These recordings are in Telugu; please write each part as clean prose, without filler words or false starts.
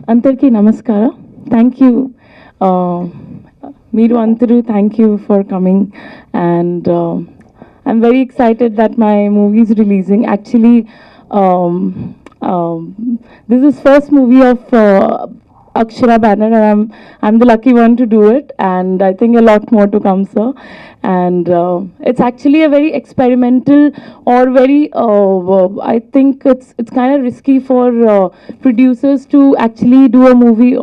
Antarki Namaskara. Thank you. Meeru Antaru, thank you for coming. And I'm very excited that my movie is releasing. Actually, this is first movie of Akshara banner, and I'm the lucky one to do it. And I think a lot more to come, sir. And it's actually a very experimental or very I think it's kind of risky for producers to actually do a movie,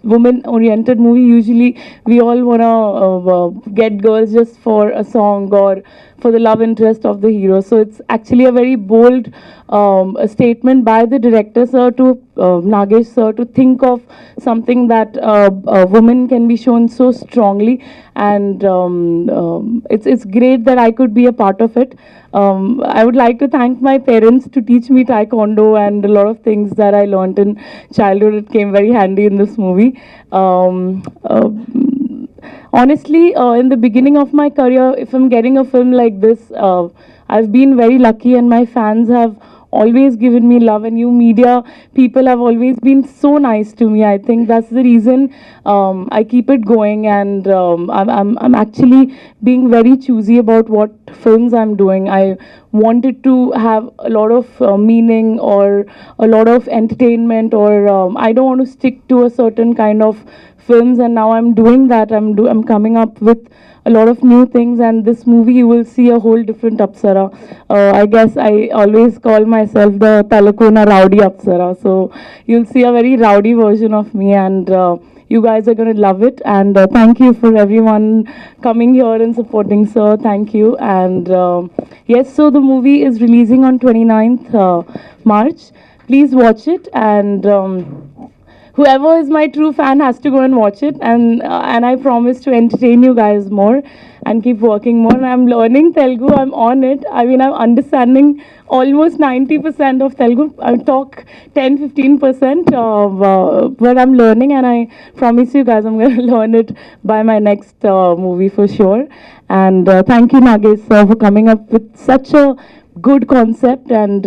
woman oriented movie. Usually we all want to get girls just for a song or for the love interest of the hero. So it's actually a very bold a statement by the director sir to Nagesh sir to think of something that a woman can be shown so strongly. And it's great that I could be a part of it. I would like to thank my parents to teach me taekwondo, and a lot of things that I learned in childhood, it came very handy in this movie. Honestly, in the beginning of my career, if I'm getting a film like this, I've been very lucky, and my fans have always given me love, and you media people have always been so nice to me. I think that's the reason I keep it going, and I'm actually being very choosy about what films I'm doing. I wanted to have a lot of meaning or a lot of entertainment, or I don't want to stick to a certain kind of films, and now I'm doing that. I'm coming up with a lot of new things, and this movie you will see a whole different Apsara. I guess I always call myself the Talakona Rowdy Apsara, so you'll see a very rowdy version of me, and you guys are going to love it. And thank you for everyone coming here and supporting, sir. Thank you. And yes, so the movie is releasing on 29th March. Please watch it, and whoever is my true fan has to go and watch it. And I promise to entertain you guys more and keep working more. And I'm learning Telugu. I'm on it. I mean, I'm understanding almost 90% of Telugu. I talk 10-15%, but I'm learning, and I promise you guys I'm going to learn it by my next movie for sure. And thank you, Nagesh sir, for coming up with such a good concept. And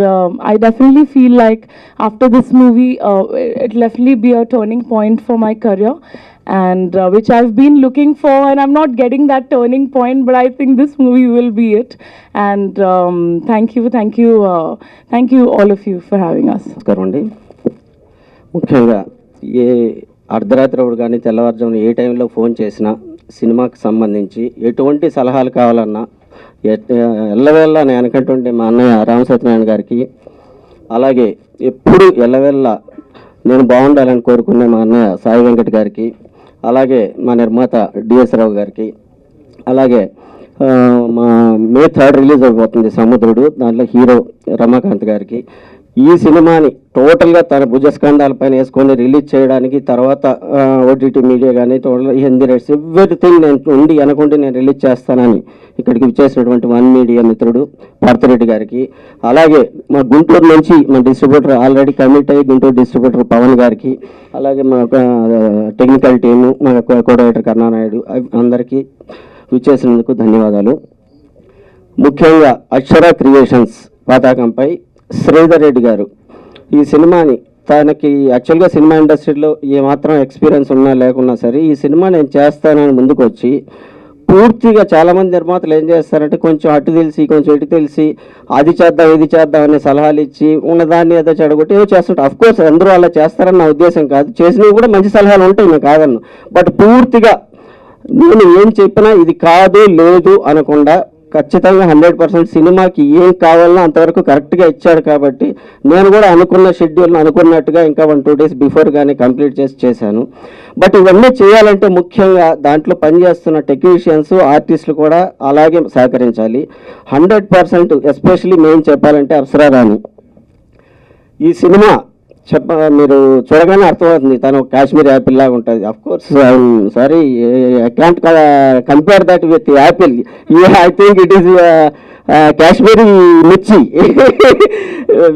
I definitely feel like after this movie, it'll definitely be a turning point for my career, and which I've been looking for, and I'm not getting that turning point, but I think this movie will be it. And thank you all of you for having us. నమస్కారం. ముఖ్యంగా ఏ అర్ధరాత్రి కానీ తెల్లవారుజామున ఏ టైంలో ఫోన్ చేసినా సినిమాకి సంబంధించి ఎటువంటి సలహాలు కావాలన్నా ఎల్లవేళ్ళ నేను అనుకుంటుంటే మా అన్నయ్య రామ సత్యనారాయణ గారికి, అలాగే ఎప్పుడు ఎల్లవేళ్ళ నేను బాగుండాలని కోరుకునే మా అన్నయ్య సాయి వెంకట్ గారికి, అలాగే మా నిర్మాత డిఎస్ రావు గారికి, అలాగే మా మే 3 రిలీజ్ అయిపోతుంది సముద్రుడు, దాంట్లో హీరో రమాకాంత్ గారికి, ఈ సినిమాని టోటల్గా తన భుజస్కంధాలపైన వేసుకొని రిలీజ్ చేయడానికి, తర్వాత ఓటీటీ మీడియా కానీ టోటల్ హిందీ రైట్స్ ఎవ్రీథింగ్ నేను ఉండి అనుకుంటే నేను రిలీజ్ చేస్తానని ఇక్కడికి విచ్చేసినటువంటి వన్ మీడియా మిత్రుడు పార్థరెడ్డి గారికి, అలాగే మా గుంటూరు నుంచి మా డిస్ట్రిబ్యూటర్ ఆల్రెడీ కమిట్ అయ్యి గుంటూరు డిస్ట్రిబ్యూటర్ పవన్ గారికి, అలాగే మా టెక్నికల్ టీము మా కోడైటర్ కరుణానాయుడు, అందరికీ విచ్చేసినందుకు ధన్యవాదాలు. ముఖ్యంగా అక్షర క్రియేషన్స్ పతాకంపై శ్రీధర్ రెడ్డి గారు ఈ సినిమాని, తనకి యాక్చువల్గా సినిమా ఇండస్ట్రీలో ఏమాత్రం ఎక్స్పీరియన్స్ ఉన్నా లేకున్నా సరే ఈ సినిమా నేను చేస్తానని ముందుకు వచ్చి, పూర్తిగా చాలామంది నిర్మాతలు ఏం చేస్తారంటే కొంచెం అటు తెలిసి కొంచెం ఇటు తెలిసి అది చేద్దాం ఇది చేద్దాం అనే సలహాలు ఇచ్చి ఉన్నదాన్ని ఏదో చెడగొట్టి ఏదో చేస్తుంటారు. అఫ్కోర్స్ అందరూ అలా చేస్తారని నా ఉద్దేశం కాదు, చేసినవి కూడా మంచి సలహాలు ఉంటాయి, నేను కాదన్ను. బట్ పూర్తిగా నేను ఏం చెప్పినా ఇది కాదు లేదు అనకుండా ఖచ్చితంగా 100% సినిమాకి ఏం కావాలన్నా అంతవరకు కరెక్ట్గా ఇచ్చాడు. కాబట్టి నేను కూడా అనుకున్న షెడ్యూల్ని అనుకున్నట్టుగా ఇంకా 1-2 డేస్ బిఫోర్ కానీ కంప్లీట్ చేశాను. బట్ ఇవన్నీ చేయాలంటే ముఖ్యంగా దాంట్లో పనిచేస్తున్న టెక్నీషియన్స్ ఆర్టిస్టులు కూడా అలాగే సహకరించాలి 100%. ఎస్పెషలీ మేము చెప్పాలంటే అప్సరా రాణి ఈ సినిమా మీరు చూడగానే అర్థమవుతుంది, తను కాశ్మీర్ యాపిల్ లాగా ఉంటుంది. Of course sorry, I can't compare that with Apple. I think it is Kashmiri మిర్చి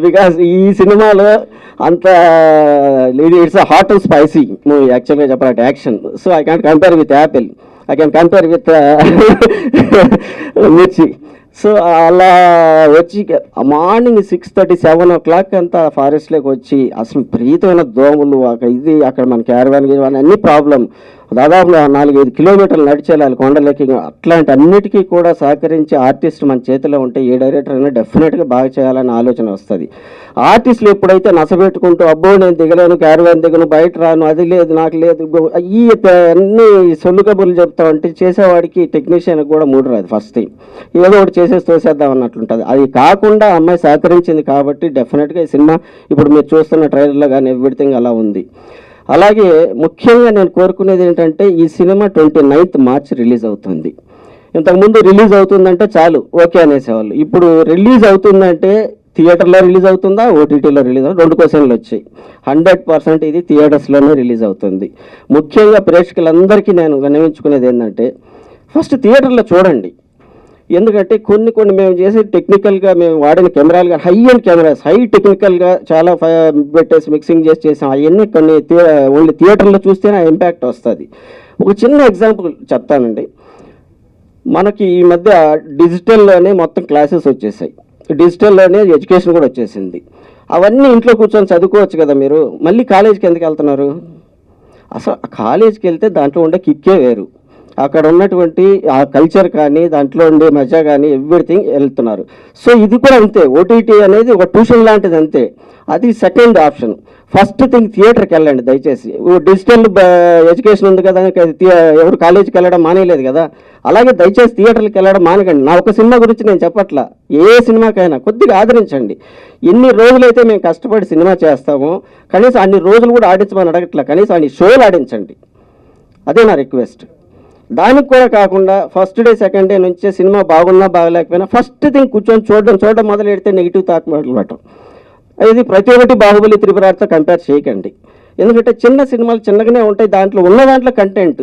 బికాస్ ఈ సినిమాలో అంత it's hot and spicy movie యాక్చువల్గా చెప్పాలంటే action. So I can't compare with Apple, I can compare with మిర్చి. సో అలా వచ్చి మార్నింగ్ 6:30, 7 o'clock అంతా ఫారెస్ట్లోకి వచ్చి అసలు విపరీతమైన దోమలు ఇది అక్కడ మన క్యారవాన్ అన్ని ప్రాబ్లం. దాదాపు 4-5 కిలోమీటర్లు నడిచేయాలి కొండలకి. అట్లాంటి అన్నిటికీ కూడా సహకరించి ఆర్టిస్ట్ మన చేతిలో ఉంటే ఏ డైరెక్టర్ అయినా డెఫినెట్గా బాగా చేయాలని ఆలోచన వస్తుంది. ఆర్టిస్టులు ఎప్పుడైతే నసబెట్టుకుంటూ అబ్బో నేను దిగలేను, క్యారవాన్ దిగను, బయట రాను, అది లేదు నాకు లేదు, ఈ అన్ని సొల్లు కబుర్లు చెప్తా ఉంటే చేసేవాడికి టెక్నీషియన్కి కూడా మూడు రాదు. ఫస్ట్ థింగ్ ఏదో ఒకటి చేసేసి తోసేద్దాం అన్నట్లుంటుంది. అది కాకుండా అమ్మాయి సహకరించింది కాబట్టి డెఫినెట్గా ఈ సినిమా ఇప్పుడు మీరు చూస్తున్న ట్రైలర్లో కానీ ఎవ్రీథింగ్ అలా ఉంది. అలాగే ముఖ్యంగా నేను కోరుకునేది ఏంటంటే ఈ సినిమా 29th March రిలీజ్ అవుతుంది. ఇంతకుముందు రిలీజ్ అవుతుందంటే చాలు ఓకే అనేసేవాళ్ళు. ఇప్పుడు రిలీజ్ అవుతుందంటే థియేటర్లో రిలీజ్ అవుతుందా, ఓటీటీలో రిలీజ్ అవుతుందా, 2 క్వశ్చన్లు వచ్చాయి. 100% ఇది థియేటర్స్లోనే రిలీజ్ అవుతుంది. ముఖ్యంగా ప్రేక్షకులందరికీ నేను విన్నవించుకునేది ఏంటంటే ఫస్ట్ థియేటర్లో చూడండి. ఎందుకంటే కొన్ని మేము చేసే టెక్నికల్గా మేము వాడిన కెమెరాలు కానీ హై అండ్ కెమెరాస్, హై టెక్నికల్గా చాలా పెట్టేసి మిక్సింగ్ చేసాం. అవన్నీ కొన్ని ఓన్లీ థియేటర్లో చూస్తేనే ఆ ఇంపాక్ట్ వస్తుంది. ఒక చిన్న ఎగ్జాంపుల్ చెప్తానండి. మనకి ఈ మధ్య డిజిటల్లోనే మొత్తం క్లాసెస్ వచ్చేసాయి, డిజిటల్లోనే ఎడ్యుకేషన్ కూడా వచ్చేసింది. అవన్నీ ఇంట్లో కూర్చొని చదువుకోవచ్చు కదా మీరు. మళ్ళీ కాలేజీకి ఎందుకు వెళ్తున్నారు? అసలు కాలేజీకి వెళ్తే దాంట్లో ఉండే కిక్కే వేరు. అక్కడ ఉన్నటువంటి ఆ కల్చర్ కానీ దాంట్లో ఉండే మజా కానీ ఎవ్రీథింగ్ వెళ్తున్నారు. సో ఇది కూడా అంతే. ఓటీటీ అనేది ఒక ట్యూషన్ లాంటిది అంతే. అది సెకండ్ ఆప్షన్. ఫస్ట్ థింగ్ థియేటర్కి వెళ్ళండి దయచేసి. డిజిటల్ ఎడ్యుకేషన్ ఉంది కదా, ఎవరు కాలేజీకి వెళ్ళడం మానేయలేదు కదా, అలాగే దయచేసి థియేటర్కి వెళ్ళడం మానకండి. నా ఒక సినిమా గురించి నేను చెప్పట్లా, ఏ సినిమాకైనా కొద్దిగా ఆదరించండి. ఎన్ని రోజులైతే మేము కష్టపడి సినిమా చేస్తామో కనీసం అన్ని రోజులు కూడా ఆడించమని అడగట్లా, కనీసం అన్ని షోలు ఆడించండి. అదే నా రిక్వెస్ట్. దానికి కూడా కాకుండా ఫస్ట్ డే సెకండ్ డే నుంచే సినిమా బాగున్నా బాగలేకపోయినా ఫస్ట్ థింగ్ కూర్చొని చూడడం మొదలు పెడితే నెగిటివ్ థాట్ మొదలుపెట్టడం. ఇది ప్రతి ఒక్కటి బాహుబలి, త్రిపురార్తో కంపేర్ చేయకండి. ఎందుకంటే చిన్న సినిమాలు చిన్నగానే ఉంటాయి, దాంట్లో ఉన్న దాంట్లో కంటెంట్.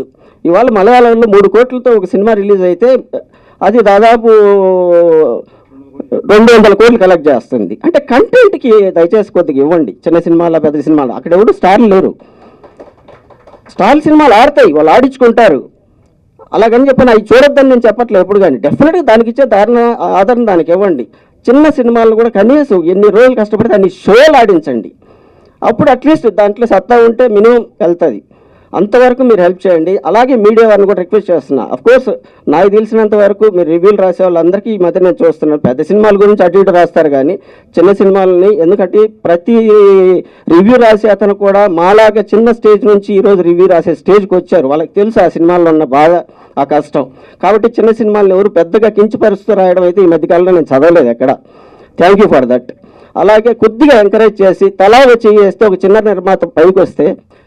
ఇవాళ మలయాళంలో 3 కోట్లతో ఒక సినిమా రిలీజ్ అయితే అది దాదాపు 200 కోట్లు కలెక్ట్ చేస్తుంది. అంటే కంటెంట్కి దయచేసి కొద్దిగా ఇవ్వండి. చిన్న సినిమాల పెద్ద సినిమాలు అక్కడ ఎవరు స్టార్లు లేరు. స్టార్ సినిమాలు ఆడతాయి, వాళ్ళు ఆడించుకుంటారు. అలాగని చెప్పిన అవి చూడొద్దని నేను చెప్పట్లేదు ఎప్పుడు కానీ. డెఫినెట్గా దానికి ఇచ్చే ఆదరణ దానికి ఇవ్వండి. చిన్న సినిమాలు కూడా కనీసం ఎన్ని రోజులు కష్టపడితే అన్ని షోలు ఆడించండి. అప్పుడు అట్లీస్ట్ దాంట్లో సత్తా ఉంటే మినిమం వెళ్తుంది. అంతవరకు మీరు హెల్ప్ చేయండి. అలాగే మీడియా వారిని కూడా రిక్వెస్ట్ చేస్తున్నా. అఫ్కోర్స్ నాకు తెలిసినంత వరకు మీరు రివ్యూలు రాసే వాళ్ళందరికీ ఈ మధ్య నేను చూస్తున్నాను. పెద్ద సినిమాల గురించి అటు ఇటు రాస్తారు కానీ చిన్న సినిమాలని, ఎందుకంటే ప్రతి రివ్యూ రాసే అతను కూడా మాలాగా చిన్న స్టేజ్ నుంచి ఈరోజు రివ్యూ రాసే స్టేజ్కి వచ్చారు. వాళ్ళకి తెలుసు ఆ సినిమాల్లో ఉన్న బాధ, ఆ కష్టం. కాబట్టి చిన్న సినిమాలను ఎవరు పెద్దగా కించపరుస్తూ రాయడం అయితే ఈ మధ్యకాలంలో నేను చదవలేదు ఎక్కడ. Thank you for that. అలాగే కొద్దిగా ఎంకరేజ్ చేసి తలా వచ్చి చేస్తే ఒక చిన్న నిర్మాత పైకి వస్తే,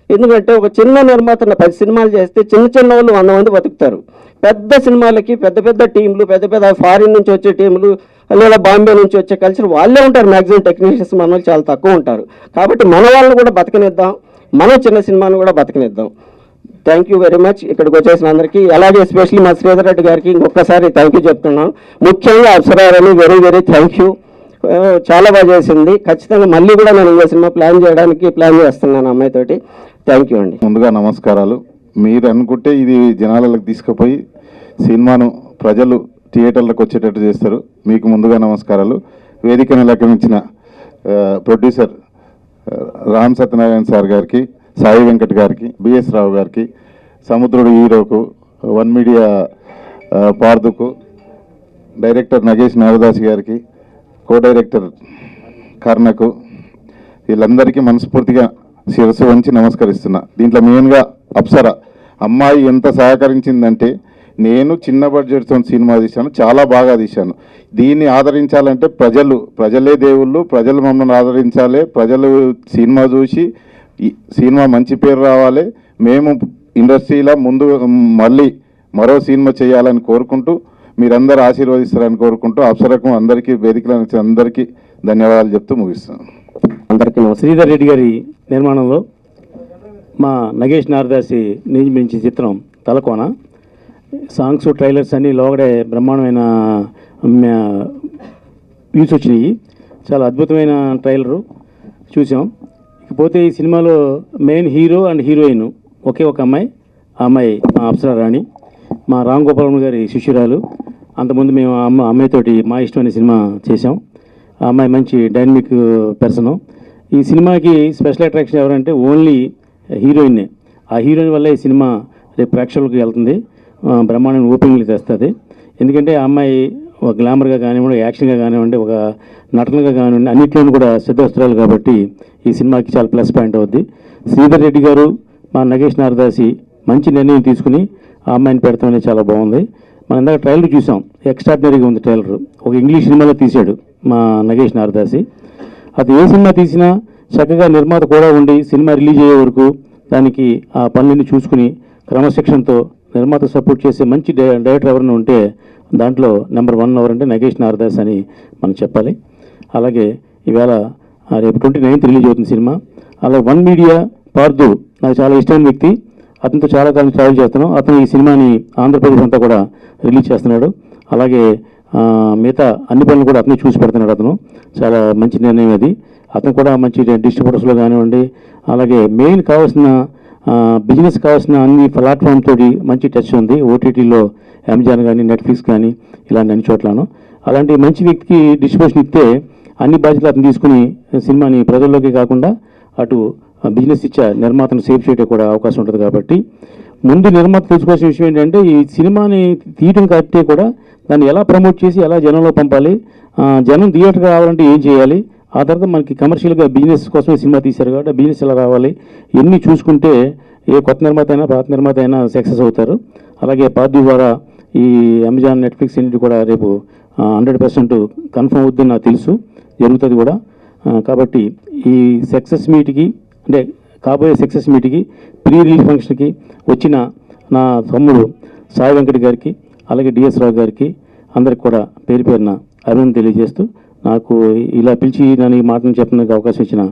ఎందుకంటే ఒక చిన్న నిర్మాత 10 సినిమాలు చేస్తే చిన్న వాళ్ళు 100 మంది బతుకుతారు. పెద్ద సినిమాలకి పెద్ద టీంలు, పెద్ద ఫారిన్ నుంచి వచ్చే టీంలు లేదా బాంబే నుంచి వచ్చే కల్చర్ వాళ్ళే ఉంటారు. మ్యాక్సిమం టెక్నీషియన్స్ మన వాళ్ళు చాలా తక్కువ ఉంటారు. కాబట్టి మన వాళ్ళని కూడా బతకనిద్దాం, మనం చిన్న సినిమాను కూడా బతకనిద్దాం. థ్యాంక్ యూ వెరీ మచ్ ఇక్కడికి వచ్చేసిన అందరికీ. అలాగే ఎస్పెషల్లీ మా శ్రీధర్ రెడ్డి గారికి ఇంకొకసారి థ్యాంక్ యూ చెప్తున్నాను. ముఖ్యంగా అప్సరాని వెరీ థ్యాంక్ యూ. చాలా బాగా చేసింది. ఖచ్చితంగా మళ్ళీ కూడా నేను ఇంకో సినిమా ప్లాన్ చేస్తున్నాను అమ్మాయితోటి. థ్యాంక్ యూ అండి. ముందుగా నమస్కారాలు. మీరు అనుకుంటే ఇది జనాలకు తీసుకుపోయి సినిమాను ప్రజలు థియేటర్లకు వచ్చేటట్టు చేస్తారు. మీకు ముందుగా నమస్కారాలు. వేదికను అలంకరించిన ప్రొడ్యూసర్ రామ్ సత్యనారాయణ సార్ గారికి, సాయి వెంకట్ గారికి, బిఎస్ రావు గారికి, సముద్రుడు హీరోకు, వన్ మీడియా పార్దుకు, డైరెక్టర్ నగేష్ నాగదాస్ గారికి, కో డైరెక్టర్ కర్ణకు, వీళ్ళందరికీ మనస్ఫూర్తిగా శిరస్సు వంచి నమస్కరిస్తున్నా. దీంట్లో మెయిన్గా అప్సర అమ్మాయి ఎంత సహకరించిందంటే, నేను చిన్న బడ్జెట్తో సినిమా తీశాను, చాలా బాగా తీశాను. దీన్ని ఆదరించాలంటే ప్రజలే దేవుళ్ళు, ప్రజలు మమ్మల్ని ఆదరించాలి. ప్రజలు సినిమా చూసి ఈ సినిమా మంచి పేరు రావాలి. మేము ఇండస్ట్రీలో ముందు మళ్ళీ మరో సినిమా చేయాలని కోరుకుంటూ, మీరందరూ ఆశీర్వదిస్తారని కోరుకుంటూ అప్సరకు అందరికీ వేదికలో అందరికీ ధన్యవాదాలు చెప్తూ ముగిస్తున్నాను. అందరికీ శ్రీధర్ రెడ్డి గారి నిర్మాణంలో మా నగేష్ నారదాసి నిర్మించే చిత్రం తలకోన. సాంగ్స్, ట్రైలర్స్ అన్నీ లోగడే బ్రహ్మాండమైన వ్యూస్ వచ్చినాయి. చాలా అద్భుతమైన ట్రైలరు చూసాం. ఇకపోతే ఈ సినిమాలో మెయిన్ హీరో అండ్ హీరోయిన్ ఒకే ఒక అమ్మాయి. ఆ అమ్మాయి మా అప్సరా రాణి, మా రామ్ గోపాల్ గారి శిష్యురాలు. అంతకుముందు మేము అమ్మాయితోటి మా ఇష్టం అనే సినిమా చేసాం. ఆ అమ్మాయి మంచి డైనమిక్ పర్సన్. ఈ సినిమాకి స్పెషల్ అట్రాక్షన్ ఎవరంటే ఓన్లీ హీరోయిన్నే. ఆ హీరోయిన్ వల్ల ఈ సినిమా రేపు ప్రేక్షకులకు వెళ్తుంది, బ్రహ్మాండం ఓపెనింగ్లు తెస్తుంది. ఎందుకంటే ఆ అమ్మాయి ఒక గ్లామర్గా కానివ్వండి, యాక్షన్గా కానివ్వండి, ఒక నటనగా కానివ్వండి, అన్నింటిలోనూ కూడా సిద్ధవస్త్రాలు కాబట్టి ఈ సినిమాకి చాలా ప్లస్ పాయింట్ అవుద్ది. శ్రీధర్ రెడ్డి గారు, మా నగేష్ నారదాసి మంచి నిర్ణయం తీసుకుని ఆ అమ్మాయిని పెడతాం అనేది చాలా బాగుంది. మనం ఇందాక ట్రైలర్ చూసాం, ఎక్స్ట్రాడినరీగా ఉంది ట్రైలర్. ఒక ఇంగ్లీష్ సినిమాలో తీశాడు మా నగేష్ నారదాసి. అది ఏ సినిమా తీసినా చక్కగా నిర్మాత కూడా ఉండి సినిమా రిలీజ్ అయ్యే వరకు దానికి ఆ పనులన్నీ చూసుకుని క్రమశిక్షణతో నిర్మాత సపోర్ట్ చేసే మంచి డైరెక్టర్ ఎవరైనా ఉంటే దాంట్లో నెంబర్ 1 ఎవరంటే నగేష్ నారదాస్ అని మనం చెప్పాలి. అలాగే ఈవేళ రేపు 29th రిలీజ్ అవుతుంది సినిమా. అలాగే వన్ మీడియా పార్దు నాకు చాలా ఇష్టమైన వ్యక్తి, అతనితో చాలా కాలం ట్రావెల్ చేస్తున్నాం. అతను ఈ సినిమాని ఆంధ్రప్రదేశ్ అంతా కూడా రిలీజ్ చేస్తున్నాడు. అలాగే మిగతా అన్ని పనులు కూడా అతనే చూసి పెడుతున్నాడు. అతను చాలా మంచి నిర్ణయం అది. అతను కూడా మంచి డిస్ట్రిబ్యూటర్స్లో కానివ్వండి, అలాగే మెయిన్ కావాల్సిన బిజినెస్ కావాల్సిన అన్ని ప్లాట్ఫామ్ తోటి మంచి టచ్ ఉంది. ఓటీటీలో అమెజాన్ కానీ, నెట్ఫ్లిక్స్ కానీ ఇలాంటి అన్ని చోట్లను. అలాంటి మంచి వ్యక్తికి డిస్ట్రిబ్యూషన్ ఇస్తే అన్ని బాధ్యతలు అతను తీసుకుని సినిమాని ప్రజల్లోకి కాకుండా అటు బిజినెస్ ఇచ్చే నిర్మాతను సేవ్ చేయడం కూడా అవకాశం ఉంటుంది. కాబట్టి ముందు నిర్మాత తెలుసుకోవాల్సిన విషయం ఏంటంటే ఈ సినిమాని తీయటం కాబట్టి కూడా దాన్ని ఎలా ప్రమోట్ చేసి ఎలా జనంలో పంపాలి, జనం థియేటర్కి రావాలంటే ఏం చేయాలి, ఆ తర్వాత మనకి కమర్షియల్గా బిజినెస్ కోసమే సినిమా తీశారు కాబట్టి బిజినెస్ ఎలా రావాలి, ఇవన్నీ చూసుకుంటే ఏ కొత్త నిర్మాత అయినా పాత నిర్మాత అయినా సక్సెస్ అవుతారు. అలాగే పార్టీ ద్వారా ఈ అమెజాన్, నెట్ఫ్లిక్స్ అన్నిటి కూడా రేపు 100% కన్ఫర్మ్ అవుద్దని నాకు తెలుసు, జరుగుతుంది కూడా. కాబట్టి ఈ సక్సెస్ మీట్కి అంటే కాబోయే సక్సెస్ మీట్కి ప్రీ రిలీజ్ ఫంక్షన్కి వచ్చిన నా తమ్ముడు సాయి వెంకట్ గారికి, అలాగే డిఎస్ రావు గారికి అందరికి కూడా పేరు పేరున అభినందన తెలియజేస్తూ నాకు ఇలా పిలిచి నన్ను ఈ మాటను చెప్పడానికి అవకాశం ఇచ్చిన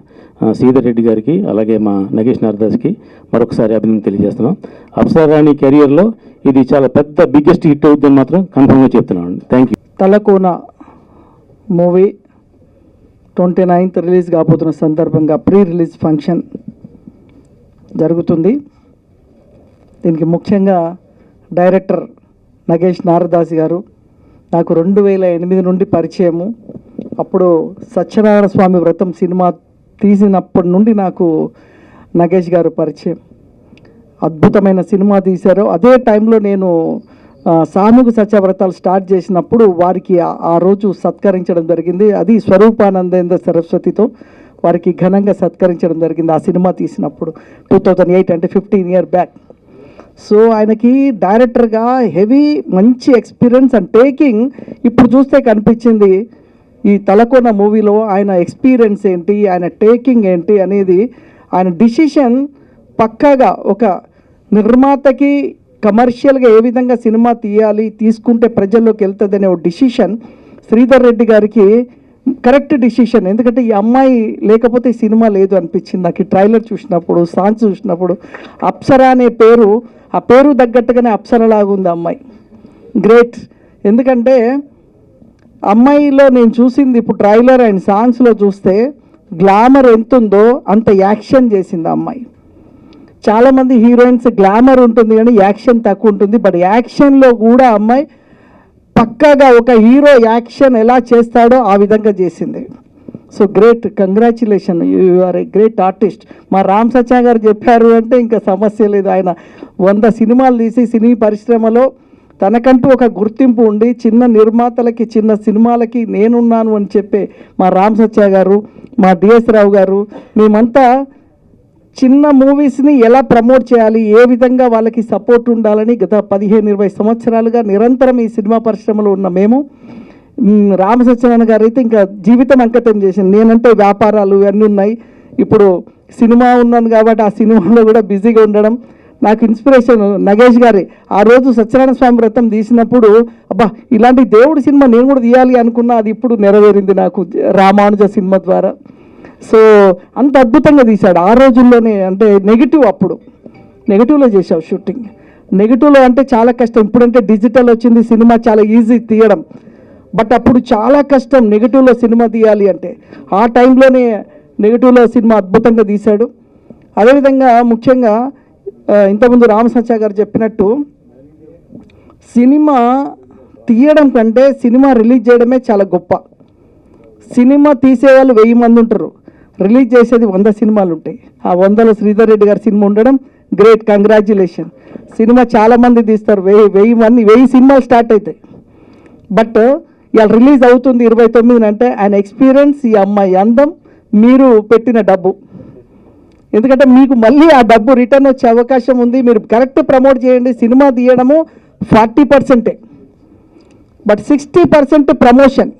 శ్రీధర్ రెడ్డి గారికి, అలాగే మా నగేష్ నారదాస్కి మరొకసారి అభినందన తెలియజేస్తున్నాం. అప్సరాణి కెరియర్లో ఇది చాలా పెద్ద బిగ్గెస్ట్ హిట్ అవుతుందని మాత్రం కన్ఫర్మ్గా చెప్తున్నాను. Thank you. Talakona movie 29th release కాబోతున్న సందర్భంగా ప్రీ రిలీజ్ ఫంక్షన్ జరుగుతుంది. దీనికి ముఖ్యంగా డైరెక్టర్ నగేష్ నారదాసి గారు నాకు 2008 నుండి పరిచయము. అప్పుడు సత్యనారాయణ స్వామి వ్రతం సినిమా తీసినప్పటి నుండి నాకు నగేష్ గారు పరిచయం. అద్భుతమైన సినిమా తీశారు. అదే టైంలో నేను సామూహిక సత్యవ్రతాలు స్టార్ట్ చేసినప్పుడు వారికి ఆ రోజు సత్కరించడం జరిగింది. అది స్వరూపానందేంద్ర సరస్వతితో వారికి ఘనంగా సత్కరించడం జరిగింది ఆ సినిమా తీసినప్పుడు 2008, అంటే 15 years బ్యాక్. సో ఆయనకి డైరెక్టర్గా హెవీ మంచి ఎక్స్పీరియన్స్ అండ్ టేకింగ్ ఇప్పుడు చూస్తే కనిపించింది. ఈ తలకోన మూవీలో ఆయన ఎక్స్పీరియన్స్ ఏంటి, ఆయన టేకింగ్ ఏంటి అనేది, ఆయన డిసిషన్ పక్కాగా ఒక నిర్మాతకి కమర్షియల్గా ఏ విధంగా సినిమా తీయాలి, తీసుకుంటే ప్రజల్లోకి వెళ్తుంది అనే ఒక డిసిషన్ శ్రీధర్ రెడ్డి గారికి కరెక్ట్ డిసిషన్. ఎందుకంటే ఈ అమ్మాయి లేకపోతే ఈ సినిమా లేదు అనిపించింది నాకు. ఈ ట్రైలర్ చూసినప్పుడు, సాంగ్స్ చూసినప్పుడు అప్సరా అనే పేరు, ఆ పేరు తగ్గట్టుగానే అప్సరలాగా ఉంది అమ్మాయి. గ్రేట్. ఎందుకంటే అమ్మాయిలో నేను చూసింది ఇప్పుడు ట్రైలర్ అండ్ సాంగ్స్లో చూస్తే గ్లామర్ ఎంత ఉందో అంత యాక్షన్ చేసింది ఆ అమ్మాయి. చాలామంది హీరోయిన్స్ గ్లామర్ ఉంటుంది కానీ యాక్షన్ తక్కువ ఉంటుంది. బట్ యాక్షన్లో కూడా అమ్మాయి పక్కాగా ఒక హీరో యాక్షన్ ఎలా చేస్తాడో ఆ విధంగా చేసింది. So great, congratulation, you are a great artist. మా రామ్ సత్య గారు చెప్పారు అంటే ఇంకా సమస్య లేదు. ఆయన 100 సినిమాలు తీసి సినీ పరిశ్రమలో తనకంటూ ఒక గుర్తింపు ఉండి చిన్న నిర్మాతలకి, చిన్న సినిమాలకి నేనున్నాను అని చెప్పే మా రామ్ సత్య గారు, మా డిఎస్ రావు గారు, మేమంతా చిన్న మూవీస్ని ఎలా ప్రమోట్ చేయాలి, ఏ విధంగా వాళ్ళకి సపోర్ట్ ఉండాలని గత 15-20 సంవత్సరాలుగా నిరంతరం ఈ సినిమా పరిశ్రమలో ఉన్న మేము, రామ సత్యనారాయణ గారు అయితే ఇంకా జీవితం అంకితం చేసింది. నేనంటే వ్యాపారాలు ఇవన్నీ ఉన్నాయి, ఇప్పుడు సినిమా ఉన్నాను కాబట్టి ఆ సినిమాలో కూడా బిజీగా ఉండడం నాకు ఇన్స్పిరేషన్ నగేష్ గారి. ఆ రోజు సత్యనారాయణ స్వామి వ్రతం తీసినప్పుడు అబ్బా ఇలాంటి దేవుడి సినిమా నేను కూడా తీయాలి అనుకున్నా, అది ఇప్పుడు నెరవేరింది నాకు రామానుజ సినిమా ద్వారా. సో అంత అద్భుతంగా తీశాడు ఆ రోజుల్లోనే. అంటే నెగిటివ్, అప్పుడు నెగిటివ్లో చేసావు షూటింగ్. నెగిటివ్లో అంటే చాలా కష్టం. ఇప్పుడంటే డిజిటల్ వచ్చింది, సినిమా చాలా ఈజీ తీయడం. బట్ అప్పుడు చాలా కష్టం నెగిటివ్లో సినిమా తీయాలి అంటే. ఆ టైంలోనే నెగిటివ్లో సినిమా అద్భుతంగా తీశాడు. అదేవిధంగా ముఖ్యంగా ఇంతకుముందు రామ సత్య గారు చెప్పినట్టు సినిమా తీయడం కంటే సినిమా రిలీజ్ చేయడమే చాలా గొప్ప. సినిమా తీసేవాళ్ళు 1000 మంది ఉంటారు, రిలీజ్ చేసేది 100 సినిమాలు ఉంటాయి. ఆ 100లో శ్రీధర్ రెడ్డి గారి సినిమా ఉండడం గ్రేట్, కంగ్రాచ్యులేషన్. సినిమా చాలామంది తీస్తారు, 1000 సినిమాలు స్టార్ట్ అవుతాయి. బట్ ఇవాళ రిలీజ్ అవుతుంది 29 అంటే ఆయన ఎక్స్పీరియన్స్, ఈ అమ్మాయి అందం, మీరు పెట్టిన డబ్బు. ఎందుకంటే మీకు మళ్ళీ ఆ డబ్బు రిటర్న్ వచ్చే అవకాశం ఉంది. మీరు కరెక్ట్ ప్రమోట్ చేయండి. సినిమా తీయడము 40%, బట్ 60% ప్రమోషన్.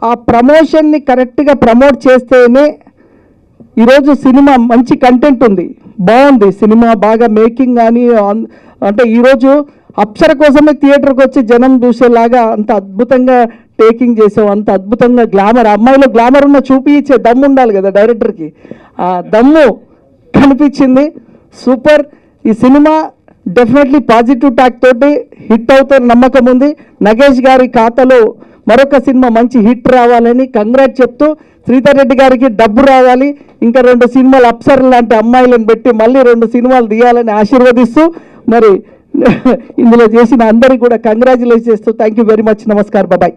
ఆ ప్రమోషన్ని కరెక్ట్గా ప్రమోట్ చేస్తేనే ఈరోజు సినిమా మంచి కంటెంట్ ఉంది, బాగుంది సినిమా, బాగా మేకింగ్ కానీ. అంటే ఈరోజు అప్సర కోసమే థియేటర్కి వచ్చి జనం చూసేలాగా అంత అద్భుతంగా టేకింగ్ చేసావు, అంత అద్భుతంగా గ్లామర్, అమ్మాయిలో గ్లామర్ ఉన్న చూపించే దమ్ము ఉండాలి కదా డైరెక్టర్కి, ఆ దమ్ము కనిపించింది. సూపర్. ఈ సినిమా డెఫినెట్లీ పాజిటివ్ టాక్ తోటి హిట్ అవుతారు నమ్మకం ఉంది. నగేష్ గారి ఖాతాలో మరొక సినిమా మంచి హిట్ రావాలని కంగ్రాట్ చెప్తూ, శ్రీధర్ రెడ్డి గారికి డబ్బు రావాలి, ఇంకా 2 సినిమాలు అప్సర్ లాంటి అమ్మాయిలను పెట్టి మళ్ళీ 2 సినిమాలు తీయాలని ఆశీర్వదిస్తూ, మరి ఇందులో చేసిన అందరికీ కూడా కంగ్రాచులేట్ చేస్తూ థ్యాంక్ యూ వెరీ మచ్. నమస్కారం, బాయ్.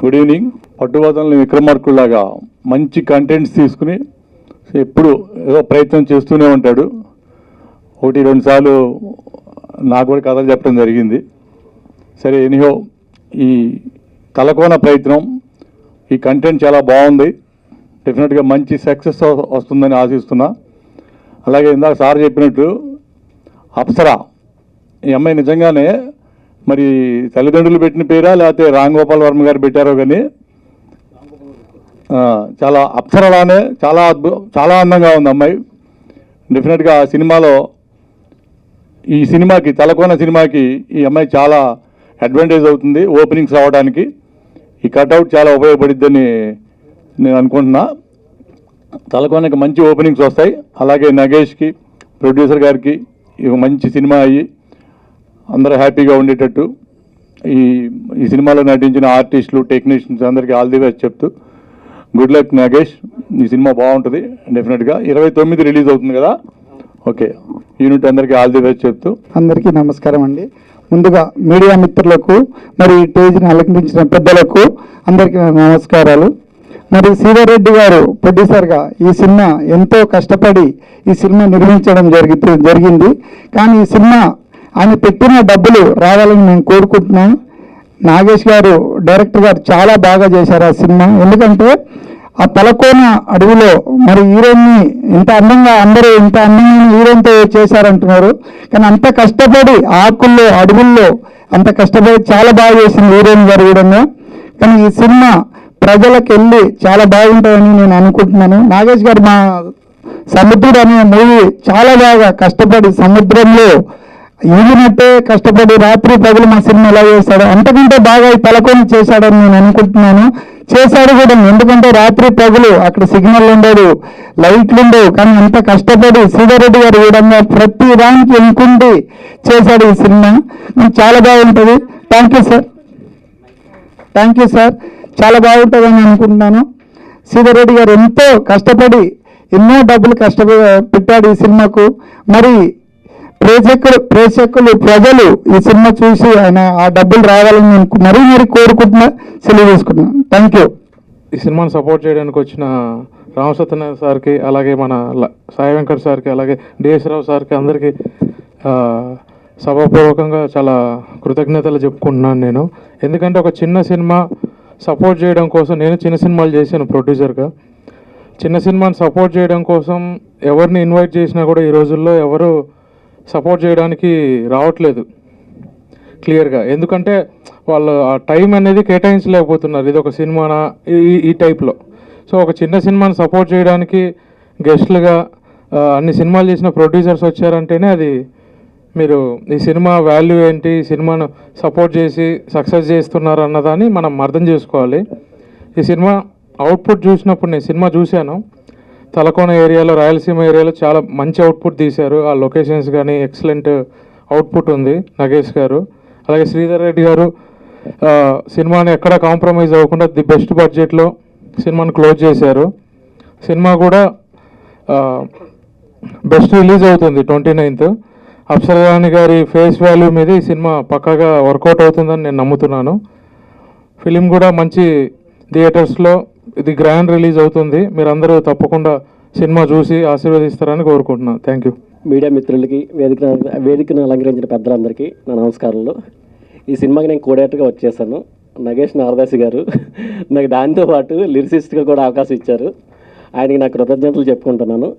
Good evening. పట్టుబదలని విక్రమార్కుల్లాగా మంచి కంటెంట్స్ తీసుకుని ఎప్పుడు ఏదో ప్రయత్నం చేస్తూనే ఉంటాడు. 1-2 సార్లు నాకు కూడా కథలు చెప్పడం జరిగింది. సరే, ఎనీహో ఈ తలకోన ప్రయత్నం, ఈ కంటెంట్ చాలా బాగుంది. డెఫినెట్గా మంచి సక్సెస్ వస్తుందని ఆశిస్తున్నా. అలాగే ఇందాక సార్ చెప్పినట్టు అప్సరా, ఈ అమ్మాయి నిజంగానే మరి తల్లిదండ్రులు పెట్టిన పేరా లేకపోతే రామ్ గోపాల్ వర్మ గారు పెట్టారో కానీ చాలా అప్సరలానే చాలా అందంగా ఉంది అమ్మాయి. డెఫినెట్గా ఆ సినిమాలో, ఈ సినిమాకి, తలకోన సినిమాకి ఈ అమ్మాయి చాలా అడ్వాంటేజ్ అవుతుంది ఓపెనింగ్స్ రావడానికి. ఈ కట్అవుట్ చాలా ఉపయోగపడిద్దని నేను అనుకుంటున్నా. తలకోనకి మంచి ఓపెనింగ్స్ వస్తాయి. అలాగే నగేష్కి, ప్రొడ్యూసర్ గారికి ఇవి మంచి సినిమా అయ్యి అందరూ హ్యాపీగా ఉండేటట్టు ఈ సినిమాలో నటించిన ఆర్టిస్టులు, టెక్నీషియన్స్ అందరికీ ఆల్ ది బెస్ట్ చెప్తూ, గుడ్ లక్ నగేష్. ఈ సినిమా బాగుంటుంది డెఫినెట్గా. 29 రిలీజ్ అవుతుంది కదా. ఓకే, యూనిట్ అందరికీ ఆల్ ది బెస్ట్ చెప్తూ. అందరికీ నమస్కారం అండి. ముందుగా మీడియా మిత్రులకు, మరి స్టేజ్ని అలంకరించిన పెద్దలకు అందరికీ నమస్కారాలు. మరి శ్రీధర్ రెడ్డి గారు ప్రొడ్యూసర్గా ఈ సినిమా ఎంతో కష్టపడి ఈ సినిమా నిర్మించడం జరిగింది. కానీ ఈ సినిమా ఆయన పెట్టిన డబ్బులు రావాలని మేము కోరుకుంటున్నాం. నాగేష్ గారు, డైరెక్టర్ గారు చాలా బాగా చేశారు ఆ సినిమా. ఎందుకంటే ఆ తలకోన అడవిలో మరి హీరోయిన్ని ఇంత అందంగా, అందరూ ఇంత అందమైన హీరోయిన్తో చేశారంటున్నారు. కానీ అంత కష్టపడి ఆకుల్లో, అడవుల్లో అంత కష్టపడి చాలా బాగా చేసిన హీరోయిన్ గారు కూడా. కానీ ఈ సినిమా ప్రజలకు వెళ్ళి చాలా బాగుంటుందని నేను అనుకుంటున్నాను. నాగేష్ గారు మా సముద్రుడు అనే మూవీ చాలా బాగా కష్టపడి సముద్రంలో ఈగినట్టే కష్టపడి రాత్రి పగలు మా సినిమా ఎలా చేశాడు, అంతకంటే బాగా ఈ తలకొని చేశాడని నేను అనుకుంటున్నాను. చేశాడు కూడా. ఎందుకంటే రాత్రి పగలు అక్కడ సిగ్నల్ ఉండదు, లైట్లు ఉండవు. కానీ అంత కష్టపడి శ్రీధర్ రెడ్డి గారు విధంగా ప్రతి దానికి ఎన్నుకుంటూ చేశాడు ఈ సినిమా. చాలా బాగుంటుంది. Thank you sir, thank you sir. చాలా బాగుంటుందని అనుకుంటున్నాను. శ్రీధర్ రెడ్డి గారు ఎంతో కష్టపడి ఎన్నో డబ్బులు పెట్టాడు ఈ సినిమాకు. మరి ప్రేక్షకులు ప్రజలు ఈ సినిమా చూసి ఆయన ఆ డబ్బులు రావాలని నేను మరీ కోరుకుంటున్నా, సెలవు తీసుకుంటున్నాను. Thank you. ఈ సినిమాని సపోర్ట్ చేయడానికి వచ్చిన రామ్ సత్యనారాయణ సార్కి, అలాగే మన సాయి వెంకట్ సార్కి, అలాగే డిఎస్ రావు సార్కి అందరికీ సభాపూర్వకంగా చాలా కృతజ్ఞతలు చెప్పుకుంటున్నాను నేను. ఎందుకంటే ఒక చిన్న సినిమా సపోర్ట్ చేయడం కోసం, నేను చిన్న సినిమాలు చేశాను ప్రొడ్యూసర్గా. చిన్న సినిమాని సపోర్ట్ చేయడం కోసం ఎవరిని ఇన్వైట్ చేసినా కూడా ఈ రోజుల్లో ఎవరు సపోర్ట్ చేయడానికి రావట్లేదు క్లియర్గా. ఎందుకంటే వాళ్ళు ఆ టైం అనేది కేటాయించలేకపోతున్నారు. ఇది ఒక సినిమానా ఈ టైప్లో. సో ఒక చిన్న సినిమాని సపోర్ట్ చేయడానికి గెస్ట్లుగా అన్ని సినిమాలు చేసిన ప్రొడ్యూసర్స్ వచ్చారంటేనే అది మీరు ఈ సినిమా వాల్యూ ఏంటి, ఈ సినిమాను సపోర్ట్ చేసి సక్సెస్ చేస్తున్నారు అన్నదాన్ని మనం అర్థం చేసుకోవాలి. ఈ సినిమా అవుట్పుట్ చూసినప్పుడు, నేను సినిమా చూశాను, తలకోన ఏరియాలో, రాయలసీమ ఏరియాలో చాలా మంచి అవుట్పుట్ తీశారు. ఆ లొకేషన్స్ కానీ ఎక్సలెంట్ అవుట్పుట్ ఉంది నగేష్ గారు. అలాగే శ్రీధర్ రెడ్డి గారు సినిమాని ఎక్కడ కాంప్రమైజ్ అవ్వకుండా ది బెస్ట్ బడ్జెట్లో సినిమాని క్లోజ్ చేశారు. సినిమా కూడా బెస్ట్ రిలీజ్ అవుతుంది 29th. అప్సరారాణి గారి ఫేస్ వాల్యూ మీద ఈ సినిమా పక్కాగా వర్కౌట్ అవుతుందని నేను నమ్ముతున్నాను. ఫిలిం కూడా మంచి థియేటర్స్లో ఇది గ్రాండ్ రిలీజ్ అవుతుంది. మీరందరూ తప్పకుండా సినిమా చూసి ఆశీర్వదిస్తారని కోరుకుంటున్నాను. Thank you. మీడియా మిత్రులకి, వేదికను అలంకరించిన పెద్దలందరికీ నా నమస్కారాలు. ఈ సినిమాకి నేను కోడేటర్గా వచ్చేసాను. నగేష్ నారదాసి గారు నాకు దాంతోపాటు లిరిసిస్ట్గా కూడా అవకాశం ఇచ్చారు. ఆయనకి నా కృతజ్ఞతలు చెప్పుకుంటున్నాను.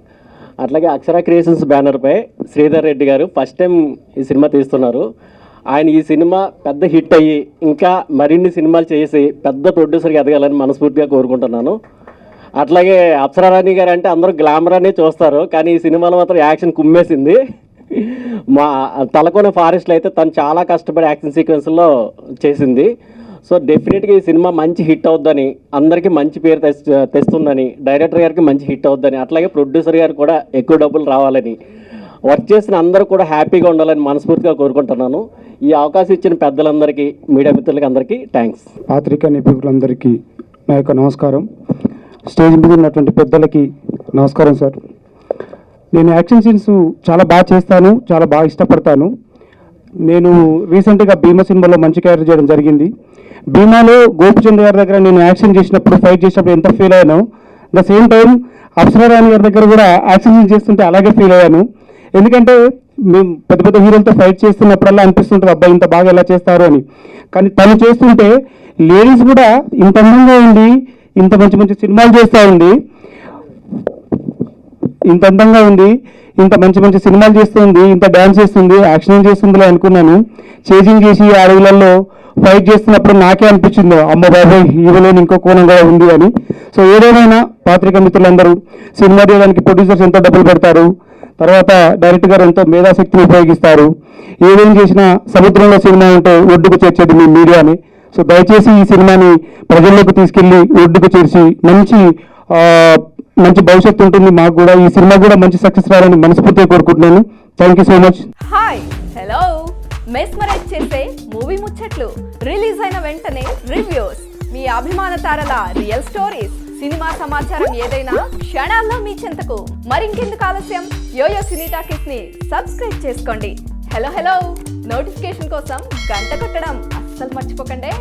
అట్లాగే అక్షర క్రియేషన్స్ బ్యానర్పై శ్రీధర్ రెడ్డి గారు ఫస్ట్ టైం ఈ సినిమా తీస్తున్నారు. ఆయన ఈ సినిమా పెద్ద హిట్ అయ్యి ఇంకా మరిన్ని సినిమాలు చేసి పెద్ద ప్రొడ్యూసర్గా ఎదగాలని మనస్ఫూర్తిగా కోరుకుంటున్నాను. అట్లాగే అప్సరారాణి గారు అంటే అందరూ గ్లామర్ అనే చూస్తారు, కానీ ఈ సినిమాలో మాత్రం యాక్షన్ కుమ్మేసింది. మా తలకోన ఫారెస్ట్లో అయితే తను చాలా కష్టపడి యాక్షన్ సీక్వెన్స్లో చేసింది. సో డెఫినెట్గా ఈ సినిమా మంచి హిట్ అవుద్దని, అందరికీ మంచి పేరు తెస్తుందని, డైరెక్టర్ గారికి మంచి హిట్ అవుద్దని, అట్లాగే ప్రొడ్యూసర్ గారు కూడా ఎక్కువ డబ్బులు రావాలని, వర్క్ చేసిన అందరూ కూడా హ్యాపీగా ఉండాలని మనస్ఫూర్తిగా కోరుకుంటున్నాను. ఈ అవకాశం ఇచ్చిన పెద్దలందరికీ, మీడియా మిత్రులకి అందరికీ థ్యాంక్స్. పాత్రికా నిపుణులందరికీ నా యొక్క నమస్కారం. స్టేజ్ మీద ఉన్నటువంటి పెద్దలకి నమస్కారం సార్. నేను యాక్షన్ సీన్స్ చాలా బాగా చేస్తాను, చాలా బాగా ఇష్టపడతాను. నేను రీసెంట్గా భీమా సినిమాలో మంచి క్యారెక్టర్ చేయడం జరిగింది. భీమాలో గోపిచంద్ గారి దగ్గర నేను యాక్షన్ చేసినప్పుడు, ఫైట్ చేసినప్పుడు ఎంత ఫీల్ అయ్యాను, ద సేమ్ టైం అప్సరారాణి గారి దగ్గర కూడా యాక్షన్ సీన్ చేస్తుంటే అలాగే ఫీల్ అయ్యాను. ఎందుకంటే మేము పెద్ద పెద్ద హీరోలతో ఫైట్ చేస్తున్నప్పుడల్లా అనిపిస్తుంటుంది అబ్బాయి ఇంత బాగా ఎలా చేస్తారు అని. కానీ తను చేస్తుంటే లేడీస్ కూడా ఇంత అందంగా ఉంది, ఇంత మంచి మంచి సినిమాలు చేస్తూ ఉంది, ఇంత అందంగా ఉంది, ఇంత మంచి మంచి సినిమాలు చేస్తుంది, ఇంత డ్యాన్స్ చేస్తుంది, యాక్షన్ చేస్తుందిలే అనుకున్నాను. చేజింగ్ చేసి అడవులలో ఫైట్ చేస్తున్నప్పుడు నాకే అనిపించింది అమ్మ బాబాయ్ ఈవెన్ ఇంకో కోణం కూడా ఉంది అని. సో ఏదేమైనా పాత్రికా మిత్రులందరూ సినిమా తీయడానికి ప్రొడ్యూసర్స్ ఎంతో డబ్బులు పెడతారు, తర్వాత డైరెక్టర్ గారు ఎంతో మేధాశక్తిని ఉపయోగిస్తారు. ఏదేం చేసినా సముద్రంలో సినిమా ఉంటే ఒడ్డుకు చేర్చేది మీ మీడియాని. సో దయచేసి ఈ సినిమాని ప్రజల్లోకి తీసుకెళ్లి ఒడ్డుకు చేర్చి మంచి భవిష్యత్తు ఉంటుంది. మాకు కూడా ఈ సినిమా కూడా మంచి సక్సెస్ రావాలని మనస్ఫూర్తిగా కోరుకుంటున్నాను. Thank you so much. Hi hello mesmerize చేసే మూవీ ముచ్చట్లు, రిలీజ్ అయిన వెంటనే రివ్యూస్, మీ అభిమాన తారల రియల్ స్టోరీస్, సినిమా సమాచారం ఏదైనా క్షణాల్లో మీ చెంతకు. మరింకెందుకు ఆలస్యం, యోయో సినీ టాకీస్ ని సబ్స్క్రైబ్ చేసుకోండి. హలో నోటిఫికేషన్ కోసం గంట కొట్టడం అస్సలు మర్చిపోకండి.